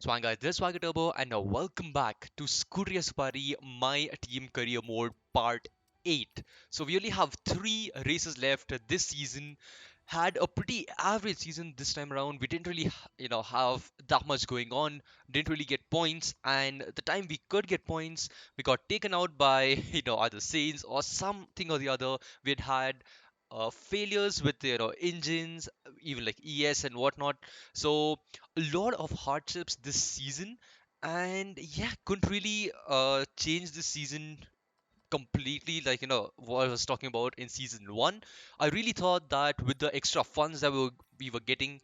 Swang guys, this is SwaggerTurbo and welcome back to SCUTERIA SUPARI My Team Career Mode Part 8. So we only have 3 races left this season. Had a pretty average season this time around. We didn't really, have that much going on. Didn't really get points, and the time we could get points, we got taken out by, either Saints or something or the other. We had failures with engines, even like ES and whatnot. So a lot of hardships this season, and yeah, couldn't really change this season completely, like what I was talking about in season 1. I really thought that with the extra funds that we were getting,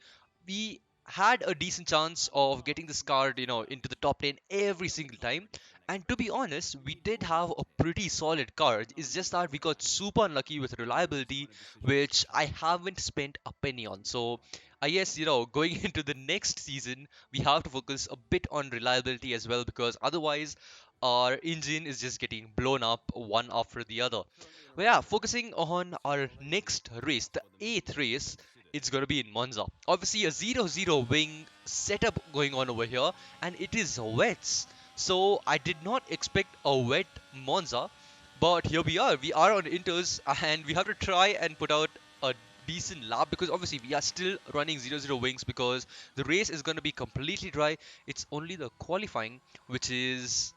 we had a decent chance of getting this card into the top 10 every single time. And to be honest, we did have a pretty solid card. It's just that we got super unlucky with reliability, which I haven't spent a penny on. So I guess going into the next season, we have to focus a bit on reliability as well, because otherwise our engine is just getting blown up one after the other. But yeah, focusing on our next race, the 8th race, it's going to be in Monza. Obviously, a 0-0 wing setup going on over here, and it is wets. So I did not expect a wet Monza, but here we are. We are on Inters, and we have to try and put out a decent lap, because obviously we are still running 0-0 wings because the race is going to be completely dry. It's only the qualifying which is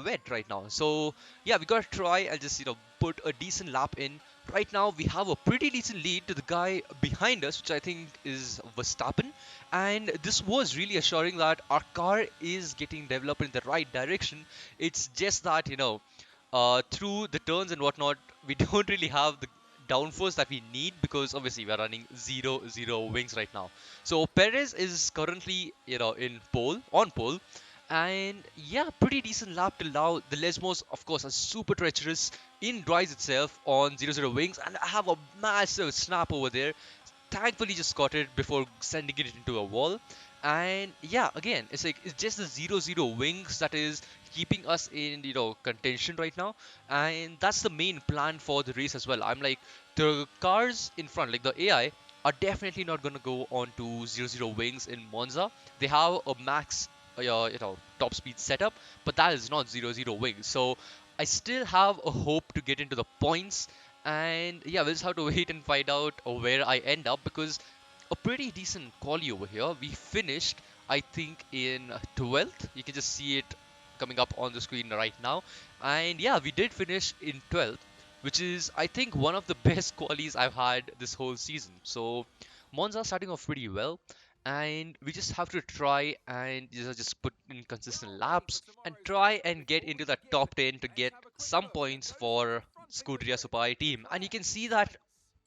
wet right now. So yeah, we gotta try and just put a decent lap in. Right now we have a pretty decent lead to the guy behind us, which I think is Verstappen, and this was really assuring that our car is getting developed in the right direction. It's just that through the turns and whatnot, we don't really have the downforce that we need, because obviously we're running 0-0 wings right now. So Perez is currently in pole, and yeah, pretty decent lap till now. The Lesmos, of course, are super treacherous in dries itself on 0-0 wings, and I have a massive snap over there. Thankfully, just got it before sending it into a wall. And yeah, again, it's just the 0-0 wings that is keeping us in contention right now, and that's the main plan for the race as well. I'm like, the cars in front, like the AI, are definitely not going to go on to 0-0 wings in Monza. They have a max top speed setup, but that is not 0-0 wings. So I still have a hope to get into the points, and yeah, we'll just have to wait and find out where I end up, because a pretty decent quali over here. We finished, I think, in 12th. You can just see it coming up on the screen right now. And yeah, we did finish in 12th, which is, I think, one of the best qualies I've had this whole season. So Monza starting off pretty well, and we just have to try and just put in consistent laps and try and get into the top 10 to get some points for Scuderia SUPARI team. And you can see that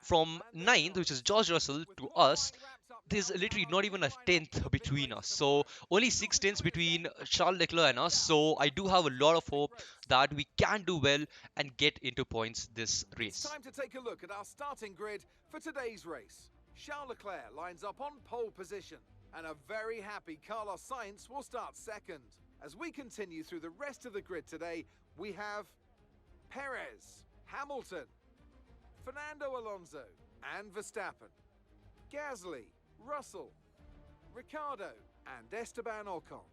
from ninth, which is George Russell, to us, there's literally not even a tenth between us. So only 6 tenths between Charles Leclerc and us. So I do have a lot of hope that we can do well and get into points this It's race. time to take a look at our starting grid for today's race. Charles Leclerc lines up on pole position, and a very happy Carlos Sainz will start second. As we continue through the rest of the grid today, we have Perez, Hamilton, Fernando Alonso, and Verstappen, Gasly, Russell, Ricardo, and Esteban Ocon,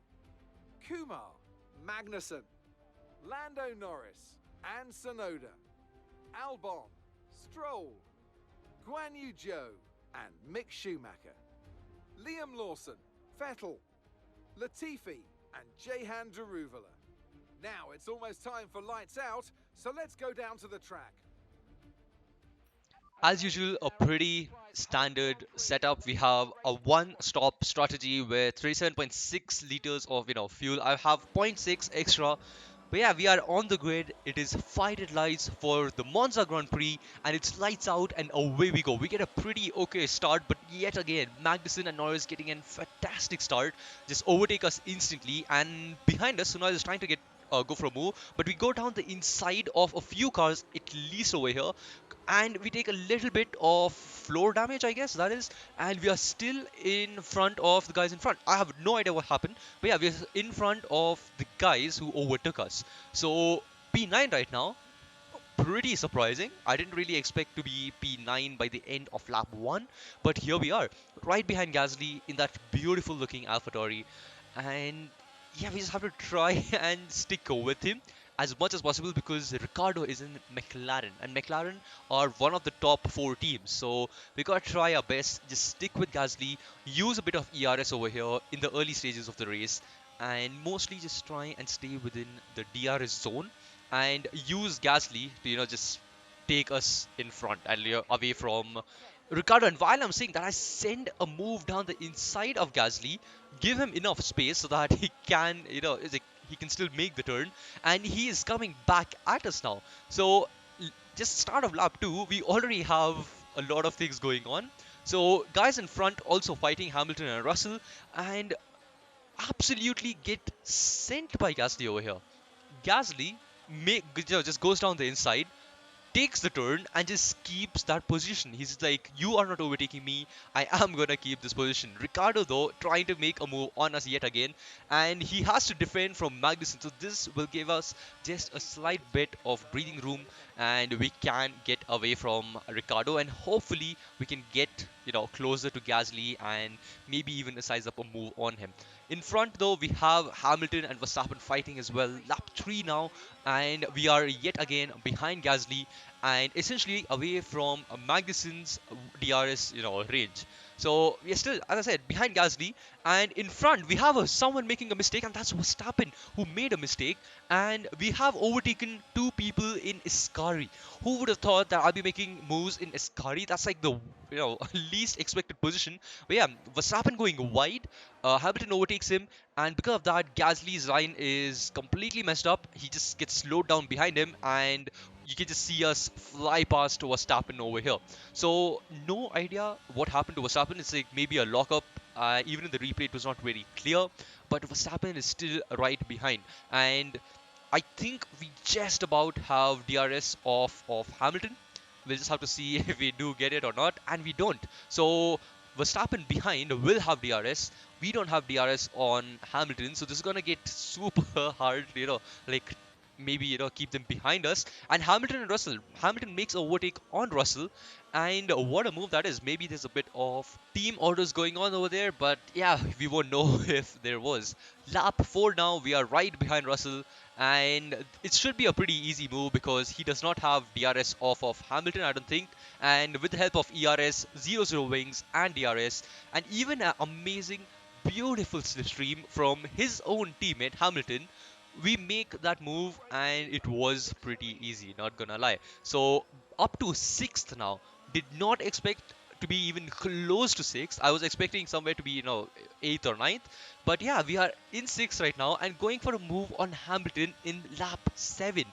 Kumar, Magnussen, Lando Norris, and Sonoda, Albon, Stroll, Guan Yu Zhou, and Mick Schumacher, Liam Lawson, Vettel, Latifi, and Jehan Daruvala. Now it's almost time for lights out, so let's go down to the track. As usual, a pretty standard setup. We have a one-stop strategy with 37.6 liters of fuel. I have zero point 0.6 extra. But yeah, we are on the grid. It is fight it lights for the Monza Grand Prix, and it's lights out and away we go. We get a pretty okay start, but yet again, Magnussen and Norris getting a fantastic start, just overtake us instantly. And behind us, Tsunoda is trying to go for a move, but we go down the inside of a few cars at least over here, and we take a little bit of floor damage, I guess that is, and we are still in front of the guys in front. I have no idea what happened, but yeah, we're in front of the guys who overtook us. So P9 right now, pretty surprising. I didn't really expect to be P9 by the end of lap 1, but here we are, right behind Gasly in that beautiful looking AlphaTauri. And yeah, we just have to try and stick with him as much as possible because Ricardo is in McLaren, and McLaren are one of the top four teams. So we gotta try our best, just stick with Gasly, use a bit of ERS over here in the early stages of the race, and mostly just try and stay within the DRS zone and use Gasly to just take us in front and away from Ricardo. And while I'm saying that, I send a move down the inside of Gasly, give him enough space so that he can, he can still make the turn, and he is coming back at us now. So just start of lap 2, we already have a lot of things going on. So guys in front also fighting Hamilton and Russell, and absolutely get sent by Gasly over here. Gasly just goes down the inside, takes the turn and just keeps that position. He's like, you are not overtaking me. I am gonna keep this position. Ricardo, though, trying to make a move on us yet again, and he has to defend from Magnussen. So this will give us just a slight bit of breathing room, and we can get away from Ricardo, and hopefully we can get closer to Gasly and maybe even size up a move on him. In front, though, we have Hamilton and Verstappen fighting as well. Lap 3 now, and we are yet again behind Gasly and essentially away from Magnussen's DRS, range. So we are still, as I said, behind Gasly, and in front we have someone making a mistake, and that's Verstappen who made a mistake, and we have overtaken two people in Iscari. Who would have thought that I'll be making moves in Iscari? That's like the least expected position. But yeah, Verstappen going wide, Hamilton overtakes him, and because of that, Gasly's line is completely messed up. He just gets slowed down behind him, and you can just see us fly past Verstappen over here. So no idea what happened to Verstappen. It's like maybe a lockup. Even in the replay, it was not very clear. But Verstappen is still right behind, and I think we just about have DRS of Hamilton. We'll just have to see if we do get it or not, and we don't. So Verstappen behind will have DRS. We don't have DRS on Hamilton, so this is gonna get super hard. Like maybe keep them behind us. And Hamilton and Russell. Hamilton makes a overtake on Russell, and what a move that is. Maybe there's a bit of team orders going on over there, but yeah, we won't know if there was. Lap 4 now, we are right behind Russell, and it should be a pretty easy move because he does not have DRS off of Hamilton, I don't think. And with the help of ERS, 0 wings, and DRS, and even an amazing, beautiful slipstream from his own teammate Hamilton, we make that move, and it was pretty easy, not gonna lie. So up to 6th now. Did not expect to be even close to 6th. I was expecting somewhere to be 8th or ninth. But yeah, we are in 6th right now and going for a move on Hamilton in lap 7.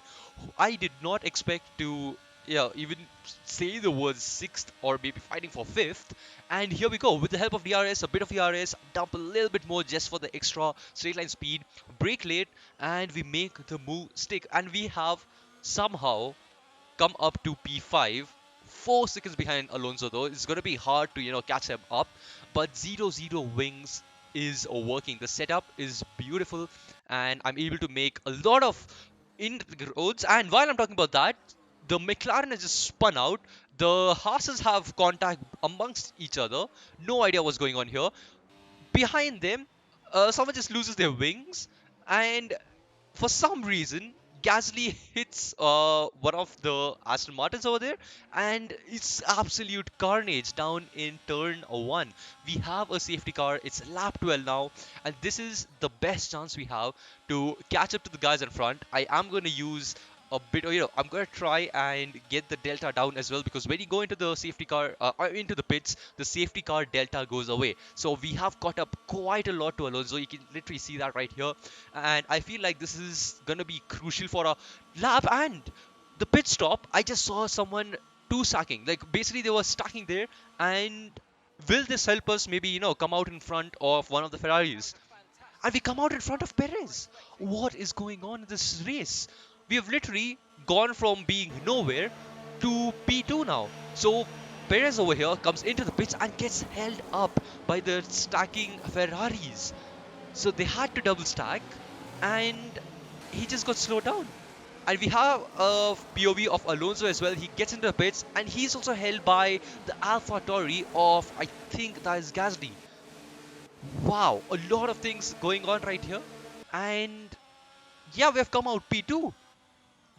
I did not expect to even say the words 6th or maybe fighting for 5th. And here we go, with the help of DRS, a bit of ERS, dump a little bit more just for the extra straight line speed, brake late, and we make the move stick. And we have somehow come up to P5, 4 seconds behind Alonso. Though it's going to be hard to catch him up, but 0 wings is working. The setup is beautiful, and I'm able to make a lot of inroads. And while I'm talking about that, the McLaren has just spun out. The Haas's have contact amongst each other. No idea what's going on here. Behind them, someone just loses their wings, and for some reason, Gasly hits one of the Aston Martins over there, and it's absolute carnage down in turn 1. We have a safety car, it's lap 12 now, and this is the best chance we have to catch up to the guys in front. I am going to use a bit, I'm going to try and get the delta down as well, because when you go into the safety car, or into the pits, the safety car delta goes away. So we have caught up quite a lot to Alonso. You can literally see that right here, and I feel like this is gonna be crucial for a lap. And the pit stop, I just saw someone two stacking, like basically they were stacking there. And will this help us maybe come out in front of one of the Ferraris? And we come out in front of Perez. What is going on in this race? We have literally gone from being nowhere to P2 now. So Perez over here comes into the pits and gets held up by the stacking Ferraris. So they had to double stack, and he just got slowed down. And we have a POV of Alonso as well. He gets into the pits, and he's also held by the AlphaTauri of, I think that is Gasly. wow, a lot of things going on right here. And yeah, we have come out P2.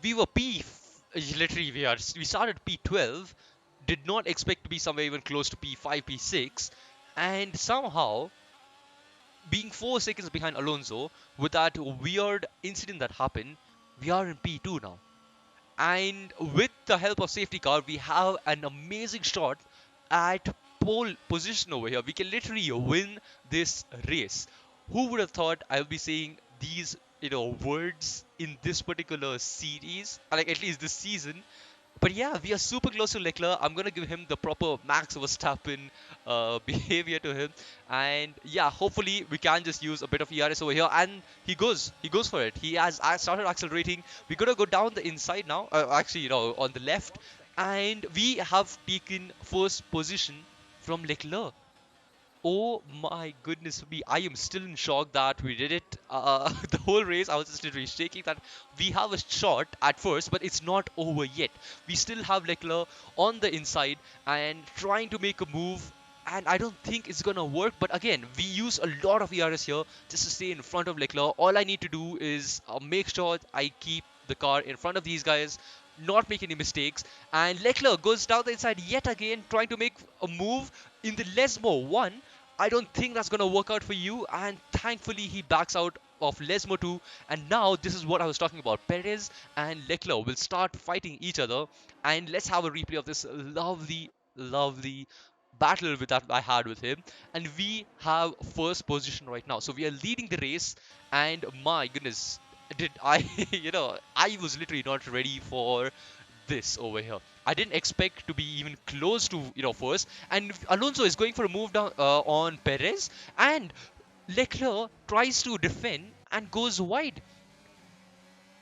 We were literally we started P12, did not expect to be somewhere even close to P5, P6, and somehow being 4 seconds behind Alonso with that weird incident that happened, we are in P2 now. And with the help of safety car, we have an amazing shot at pole position over here. We can literally win this race. Who would have thought I'll be saying these, words in this particular series, like at least this season? But yeah, we are super close to Leclerc. I'm gonna give him the proper Max Verstappen behavior to him, and yeah, hopefully we can just use a bit of ERS over here. And he goes for it. He has started accelerating. We're gonna go down the inside now. Actually, on the left, and we have taken first position from Leclerc. Oh my goodness me, I am still in shock that we did it. The whole race, I was just literally shaking that we have a shot at first, but it's not over yet. We still have Leclerc on the inside and trying to make a move, and I don't think it's gonna work. But again, we use a lot of ERS here just to stay in front of Leclerc. All I need to do is make sure I keep the car in front of these guys, not make any mistakes. And Leclerc goes down the inside yet again, trying to make a move in the Lesmo 1. I don't think that's going to work out for you. And thankfully, he backs out of Lesmo 2. And now, this is what I was talking about. Perez and Leclerc will start fighting each other. And let's have a replay of this lovely, lovely battle with that I had with him. And we have first position right now. So we are leading the race. And my goodness, did I, I was literally not ready for this over here. I didn't expect to be even close to, first. And Alonso is going for a move down on Perez, and Leclerc tries to defend and goes wide.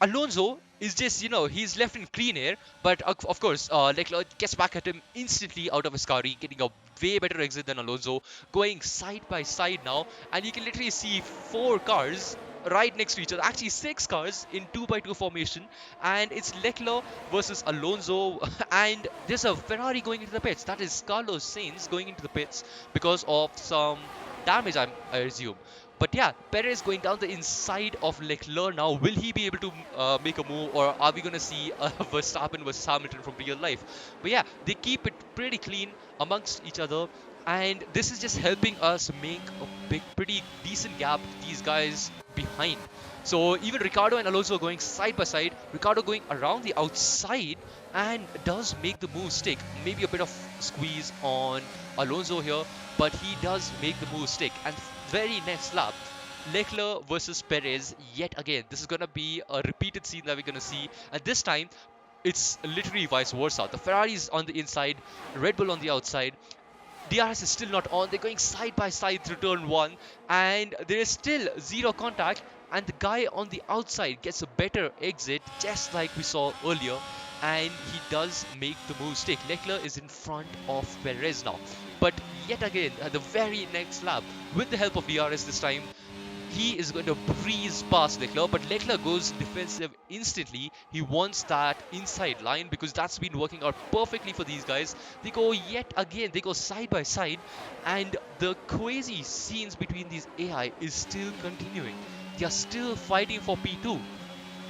Alonso is just, he's left in clean air, but of course, Leclerc gets back at him instantly out of his car, getting a way better exit than Alonso, going side by side now, and you can literally see four cars right next to each other, actually six cars in 2x2 formation, and it's Leclerc versus Alonso, and there's a Ferrari going into the pits. That is Carlos Sainz going into the pits because of some damage, I assume. But yeah, Perez going down the inside of Leclerc now. Will he be able to make a move, or are we going to see Verstappen versus Hamilton from real life? But yeah, they keep it pretty clean amongst each other. And this is just helping us make a pretty decent gap to these guys behind. So even Ricardo and Alonso going side by side. Ricardo going around the outside and does make the move stick. Maybe a bit of squeeze on Alonso here, but he does make the move stick. And very next lap, Leclerc versus Perez yet again. This is going to be a repeated scene that we're going to see. And this time, it's literally vice versa. The Ferrari is on the inside, Red Bull on the outside. DRS is still not on. They're going side by side through turn 1, and there is still zero contact. And the guy on the outside gets a better exit, just like we saw earlier. And he does make the move stick. Leclerc is in front of Perez now. But yet again, at the very next lap, with the help of DRS this time, he is going to breeze past Leclerc, but Leclerc goes defensive instantly. He wants that inside line because that's been working out perfectly for these guys. They go yet again, they go side by side, and the crazy scenes between these AI is still continuing. They are still fighting for P2.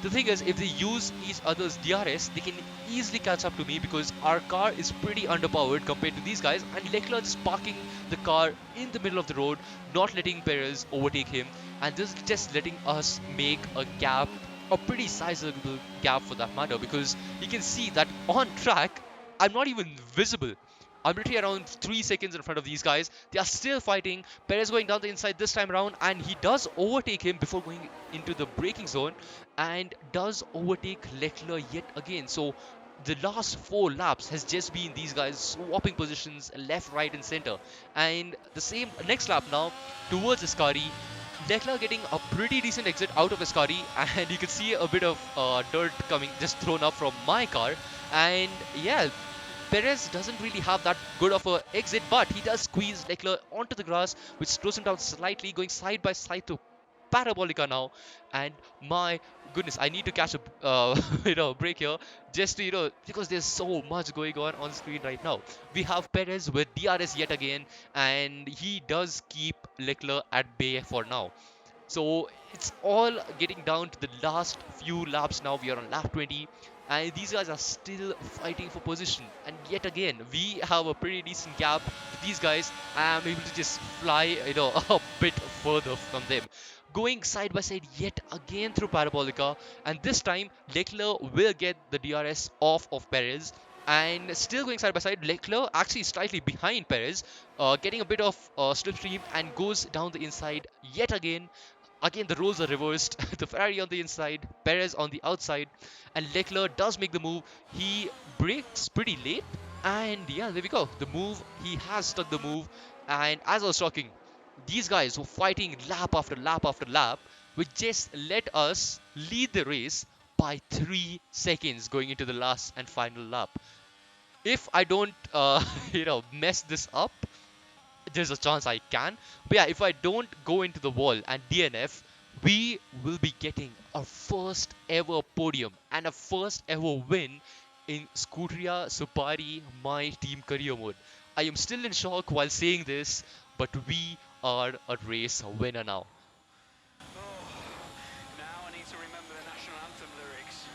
The thing is, if they use each other's DRS, they can easily catch up to me because our car is pretty underpowered compared to these guys, and Leclerc is parking the car in the middle of the road, not letting Perez overtake him, and this is just letting us make a gap, a pretty sizable gap for that matter, because you can see that on track, I'm not even visible. I'm literally around 3 seconds in front of these guys. They are still fighting. Perez going down the inside this time around, and he does overtake him before going into the braking zone, and does overtake Leclerc yet again. So the last 4 laps has just been these guys swapping positions left, right, and center. And the same next lap now towards Ascari. Leclerc getting a pretty decent exit out of Ascari, and you can see a bit of dirt coming, just thrown up from my car. And yeah, Perez doesn't really have that good of a exit, but he does squeeze Leclerc onto the grass, which slows him down slightly, going side by side to Parabolica now, and my goodness, I need to catch a break here, just to because there's so much going on screen right now. We have Perez with DRS yet again, and he does keep Leclerc at bay for now. So it's all getting down to the last few laps now. We are on lap 20, and these guys are still fighting for position. And yet again, we have a pretty decent gap to these guys. I'm able to just fly, a bit further from them. Going side by side yet again through Parabolica, and this time Leclerc will get the DRS off of Perez. And still going side by side, Leclerc actually slightly behind Perez, getting a bit of slipstream and goes down the inside yet again. Again, the roles are reversed. The Ferrari on the inside, Perez on the outside, and Leclerc does make the move. He breaks pretty late, and yeah, there we go. The move, he has stuck the move. And as I was talking, these guys were fighting lap after lap after lap, which just let us lead the race by 3 seconds going into the last and final lap. If I don't, mess this up, there's a chance I can. But yeah, if I don't go into the wall and DNF, we will be getting our first ever podium and a first ever win in SCUTERIA SUPARI My Team Career Mode. I am still in shock while saying this, but we are a race winner now. Now I need to remember the national anthem lyrics.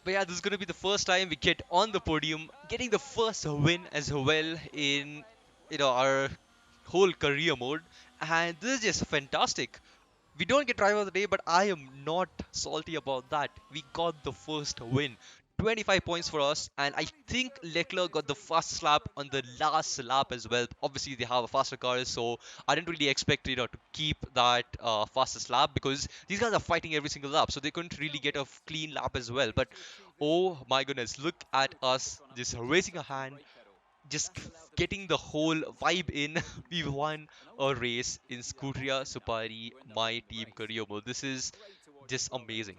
But yeah, this is going to be the first time we get on the podium, getting the first win as well in our whole career mode, and this is just fantastic. We don't get driver of the day, but I am not salty about that. We got the first win. 25 points for us, and I think Leclerc got the fastest lap on the last lap as well. Obviously, they have a faster car, so I didn't really expect to keep that fastest lap, because these guys are fighting every single lap, so they couldn't really get a clean lap as well. But oh my goodness, look at us just raising a hand, just getting the whole vibe in. We won a race in SCUTERIA SUPARI My Team Career Mode. This is just amazing.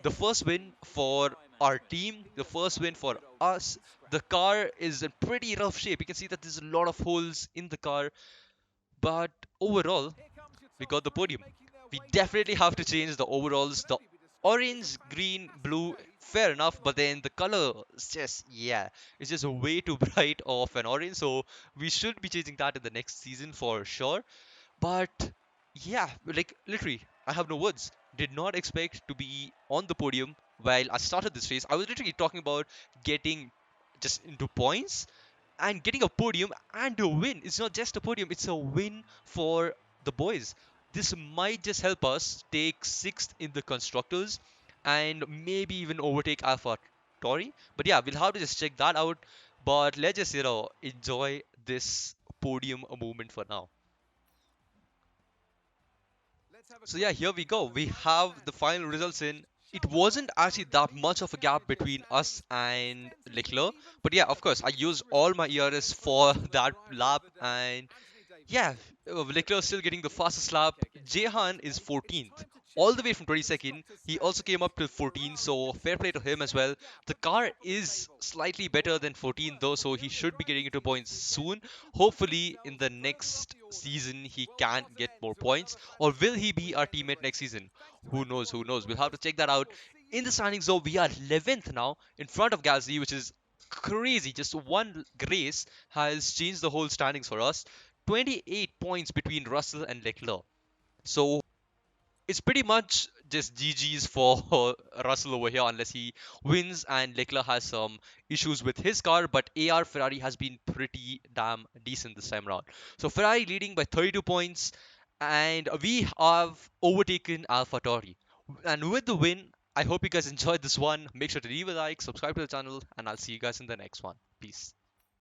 The first win for our team, the first win for us. The car is in pretty rough shape. You can see that there's a lot of holes in the car, but overall, we got the podium. We definitely have to change the overalls. The orange, green, blue, fair enough, but then the color is just, yeah, it's just way too bright of an orange. So we should be changing that in the next season for sure. But yeah, like literally, I have no words. Did not expect to be on the podium while I started this race. I was literally talking about getting just into points and getting a podium and a win. It's not just a podium, it's a win for the boys. This might just help us take sixth in the constructors and maybe even overtake Alpha Tori. But yeah, we'll have to just check that out. But let's just enjoy this podium moment for now. So yeah, here we go. We have the final results in. It wasn't actually that much of a gap between us and Leclerc, but yeah, of course, I used all my ERS for that lap, and yeah, Leclerc still getting the fastest lap. Jehan is 14th, all the way from 22nd. He also came up to 14, so fair play to him as well. The car is slightly better than 14 though, so he should be getting into points soon. Hopefully, in the next season, he can get more points. Or will he be our teammate next season? Who knows? Who knows? We'll have to check that out. In the standings, though, we are 11th now in front of Gasly, which is crazy. Just one race has changed the whole standings for us. 28 points between Russell and Leclerc. So it's pretty much just GG's for Russell over here unless he wins, and Leclerc has some issues with his car, but AR Ferrari has been pretty damn decent this time around. So Ferrari leading by 32 points, and we have overtaken AlphaTauri. And with the win, I hope you guys enjoyed this one. Make sure to leave a like, subscribe to the channel, and I'll see you guys in the next one. Peace.